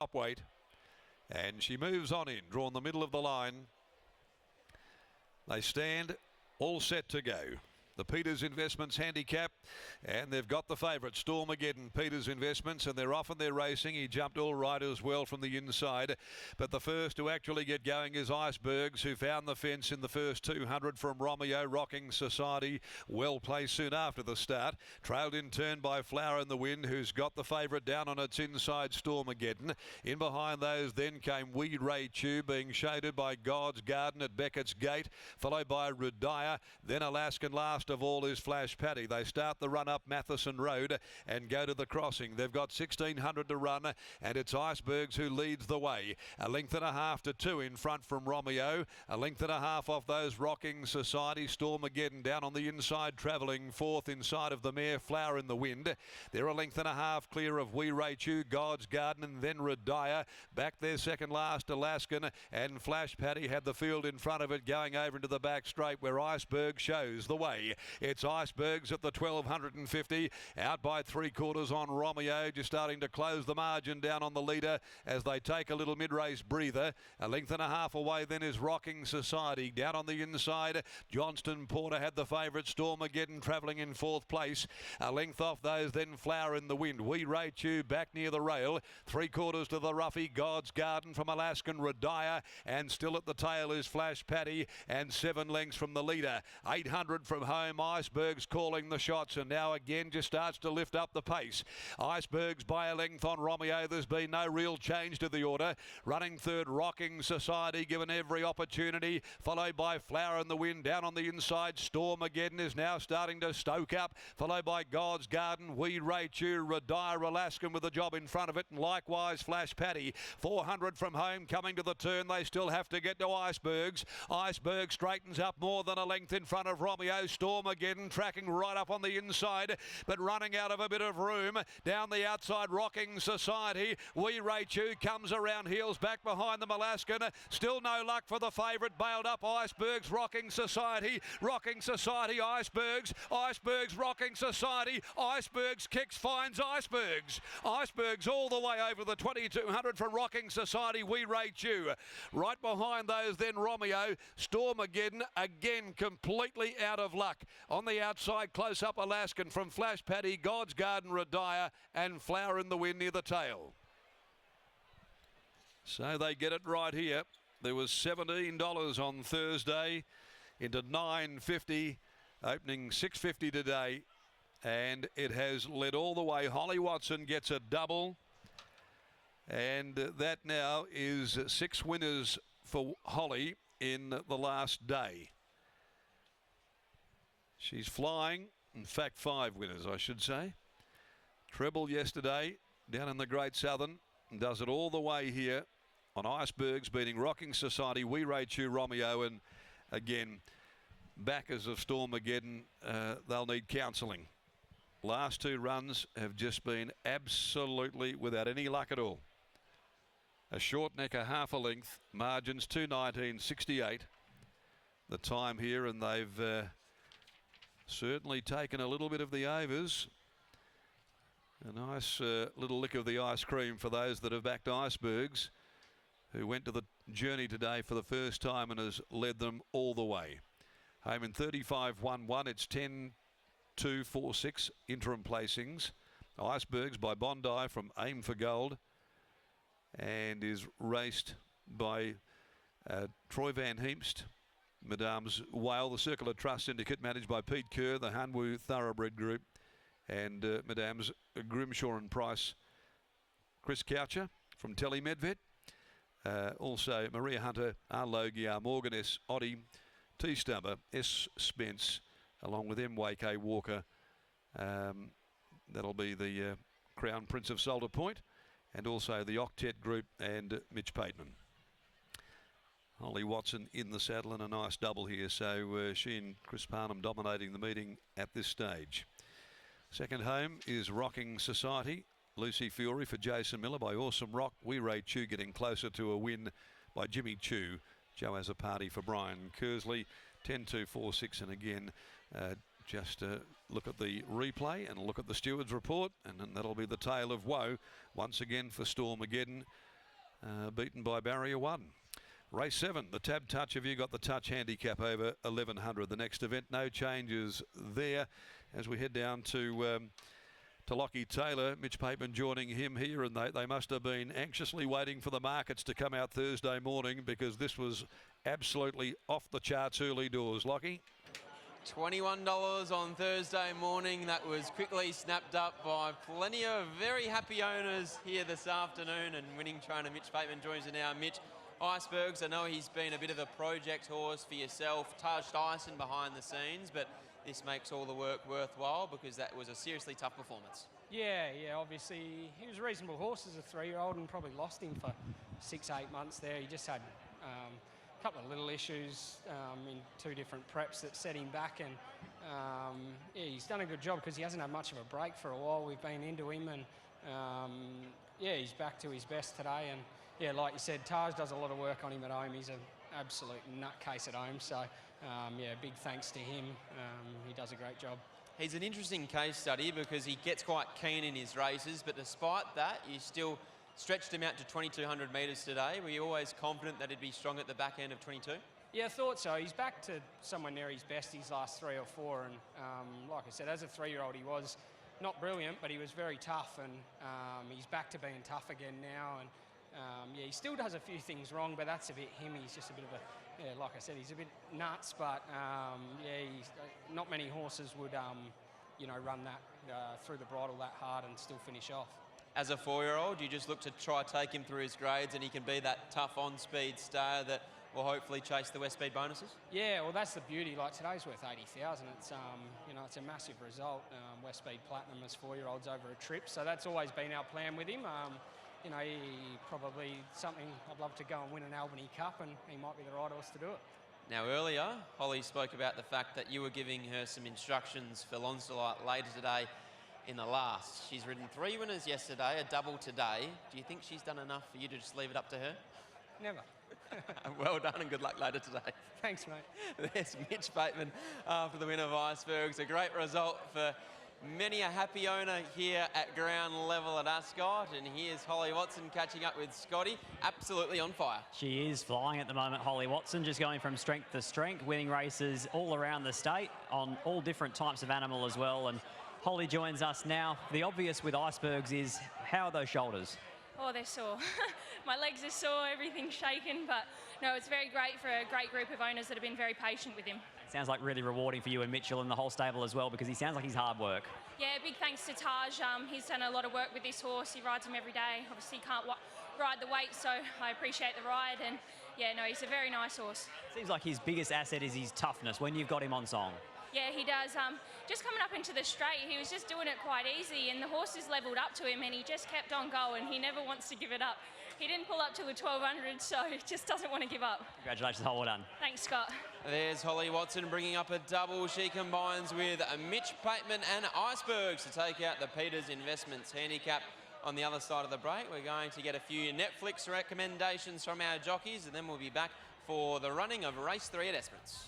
top weight. And she moves on in, drawn the middle of the line. They stand all set to go. The Peters Investments handicap, and they've got the favourite, Stormageddon, Peters Investments, and they're off and they're racing. He jumped all right as well from the inside, but the first to actually get going is ICEBERGS, who found the fence in the first 200 from Romeo. Rocking Society, well placed soon after the start, trailed in turn by Flower in the Wind, who's got the favourite down on its inside, Stormageddon. In behind those then came Wee Ray Chew, being shaded by God's Garden at Beckett's Gate, followed by Rudaya, then Alaskan. Last of all is Flash Paddy. They start the run up Matheson Road and go to the crossing. They've got 1,600 to run, and it's ICEBERGS who leads the way. A length and a half to 2 in front from Romeo. A length and a half off those Rocking Society. Stormageddon down on the inside, travelling fourth inside of the mare Flower in the Wind. They're a length and a half clear of Wee Ray Chew, God's Garden, and then Rudaya. Back there second last, Alaskan, and Flash Paddy had the field in front of it, going over into the back straight where ICEBERGS shows the way. It's ICEBERGS at the 1,250, out by 3/4 on Romeo, just starting to close the margin down on the leader as they take a little mid-race breather. A length and a half away then is Rocking Society. Down on the inside, Johnston Porter had the favourite, Stormageddon, travelling in fourth place. A length off those then Flower in the Wind. Wee Ray Chew back near the rail. 3/4 to the roughie, God's Garden from Alaskan, Rudaya, and still at the tail is Flash Paddy, and 7 lengths from the leader. 800 from home. ICEBERGS calling the shots, and now again just starts to lift up the pace. ICEBERGS by a length on Romeo. There's been no real change to the order. Running third, Rocking Society, given every opportunity, followed by Flower in the Wind. Down on the inside, Stormageddon is now starting to stoke up, followed by God's Garden, Wee Ray Chew, Rudaya, Alaskan with the job in front of it, and likewise Flash Paddy. 400 from home, coming to the turn. They still have to get to ICEBERGS. ICEBERGS straightens up more than a length in front of Romeo. Stormageddon tracking right up on the inside, but running out of a bit of room. Down the outside, Rocking Society. Wee Ray Chew comes around heels, back behind them, Alaskan. Still no luck for the favourite. Bailed up ICEBERGS, Rocking Society. Rocking Society, ICEBERGS. ICEBERGS, Rocking Society. ICEBERGS kicks, finds ICEBERGS. ICEBERGS all the way over the 2,200 from Rocking Society, Wee Ray Chew. Right behind those then Romeo. Stormageddon again completely out of luck. On the outside, close up Alaskan from Flash Paddy, God's Garden, Rudaya, and Flower in the Wind near the tail. So they get it right here. There was $17 on Thursday into $9.50, opening $6.50 today, and it has led all the way. Holly Watson gets a double, and that now is 6 winners for Holly in the last day. She's flying, in fact 5 winners I should say. Treble yesterday down in the Great Southern, and does it all the way here on ICEBERGS, beating Rocking Society, Wee Ray Chew, Romeo, and again backers of Stormageddon, they'll need counselling. Last 2 runs have just been absolutely without any luck at all. A short neck, a half a length, margins 2:19.68 the time here, and they've certainly taken a little bit of the overs. A nice little lick of the ice cream for those that have backed ICEBERGS, who went to the journey today for the first time and has led them all the way. Home in 35.11. It's 10.246 interim placings. ICEBERGS by Bondi from Aim for Gold, and is raced by Troy Van Heemst, Madame's Whale, the Circular Trust Syndicate, managed by Pete Kerr, the Hanwoo Thoroughbred Group, and Madame's Grimshaw and Price, Chris Coucher from Telemedvet. Also Maria Hunter, R. Logie, R. Morgan, S. Oddie, T. Stubber, S. Spence, along with M. Wake, A. Walker. That'll be the Crown Prince of Salter Point, and also the Octet Group and Mitch Pateman. Holly Watson in the saddle, and a nice double here. So she and Chris Parnham dominating the meeting at this stage. Second home is Rocking Society. Lucy Fury for Jason Miller by Awesome Rock. Wee Ray Chew getting closer to a win by Jimmy Chew. Joe has a party for Brian Kersley. 10.246, and again just look at the replay and look at the steward's report, and then that'll be the tale of woe once again for Stormageddon. beaten by barrier 1. Race 7, the Tab Touch. Have you got the touch handicap over 1100? The next event, no changes there. As we head down to Lockie Taylor, Mitch Pateman joining him here, and they must have been anxiously waiting for the markets to come out Thursday morning, because this was absolutely off the charts early doors. Lockie? $21 on Thursday morning. That was quickly snapped up by plenty of very happy owners here this afternoon, and winning trainer Mitch Pateman joins us now. Mitch, Icebergs, I know he's been a bit of a project horse for yourself, Taj Dyson behind the scenes, but this makes all the work worthwhile because that was a seriously tough performance. Yeah, obviously he was a reasonable horse as a 3-year-old and probably lost him for 6-8 months there. He just had a couple of little issues in 2 different preps that set him back, and yeah, he's done a good job because he hasn't had much of a break for a while. We've been into him, and yeah, he's back to his best today. And yeah, like you said, Taj does a lot of work on him at home. He's an absolute nutcase at home, so yeah, big thanks to him. He does a great job. He's an interesting case study because he gets quite keen in his races, but despite that, you still stretched him out to 2,200 metres today. Were you always confident that he'd be strong at the back end of 22? Yeah, I thought so. He's back to somewhere near his best his last 3 or 4, and like I said, as a 3-year-old, he was not brilliant, but he was very tough, and he's back to being tough again now. And yeah, he still does a few things wrong, but that's a bit him. He's just a bit of a, yeah, like I said, he's a bit nuts, but yeah, not many horses would, you know, run that through the bridle that hard and still finish off. As a 4-year-old, you just look to try take him through his grades, and he can be that tough on-speed stayer that will hopefully chase the West Speed bonuses? Yeah, well, that's the beauty. Like, today's worth 80,000. It's, you know, it's a massive result. West Speed Platinum as 4-year-olds over a trip, so that's always been our plan with him. You know, he probably something I'd love to go and win an Albany Cup, and he might be the right horse to do it. Now, earlier, Holly spoke about the fact that you were giving her some instructions for Lonsdelight later today in the last. She's ridden 3 winners yesterday, a double today. Do you think she's done enough for you to just leave it up to her? Never. Well done, and good luck later today. Thanks, mate. There's Mitch Pateman after the win of Icebergs. A great result for many a happy owner here at ground level at Ascot. And here's Holly Watson catching up with Scotty, absolutely on fire. She is flying at the moment, Holly Watson, just going from strength to strength, winning races all around the state on all different types of animal as well. And Holly joins us now. The obvious with Icebergs is, how are those shoulders? Oh, they're sore. My legs are sore, everything's shaken, but no, it's very great for a great group of owners that have been very patient with him. Sounds like really rewarding for you and Mitchell and the whole stable as well, because he sounds like he's hard work. Yeah, big thanks to Taj. He's done a lot of work with this horse. He rides him every day. Obviously, he can't ride the weight, so I appreciate the ride. And yeah, no, he's a very nice horse. Seems like his biggest asset is his toughness when you've got him on song. Yeah, he does. Just coming up into the straight, he was just doing it quite easy, and the horses levelled up to him, and he just kept on going. He never wants to give it up. He didn't pull up to the 1200, so he just doesn't want to give up. Congratulations, well done. Thanks, Scott. There's Holly Watson bringing up a double. She combines with Mitch Pateman and Icebergs to take out the Peters Investments handicap. On the other side of the break, we're going to get a few Netflix recommendations from our jockeys, and then we'll be back for the running of race 3 at Esperance.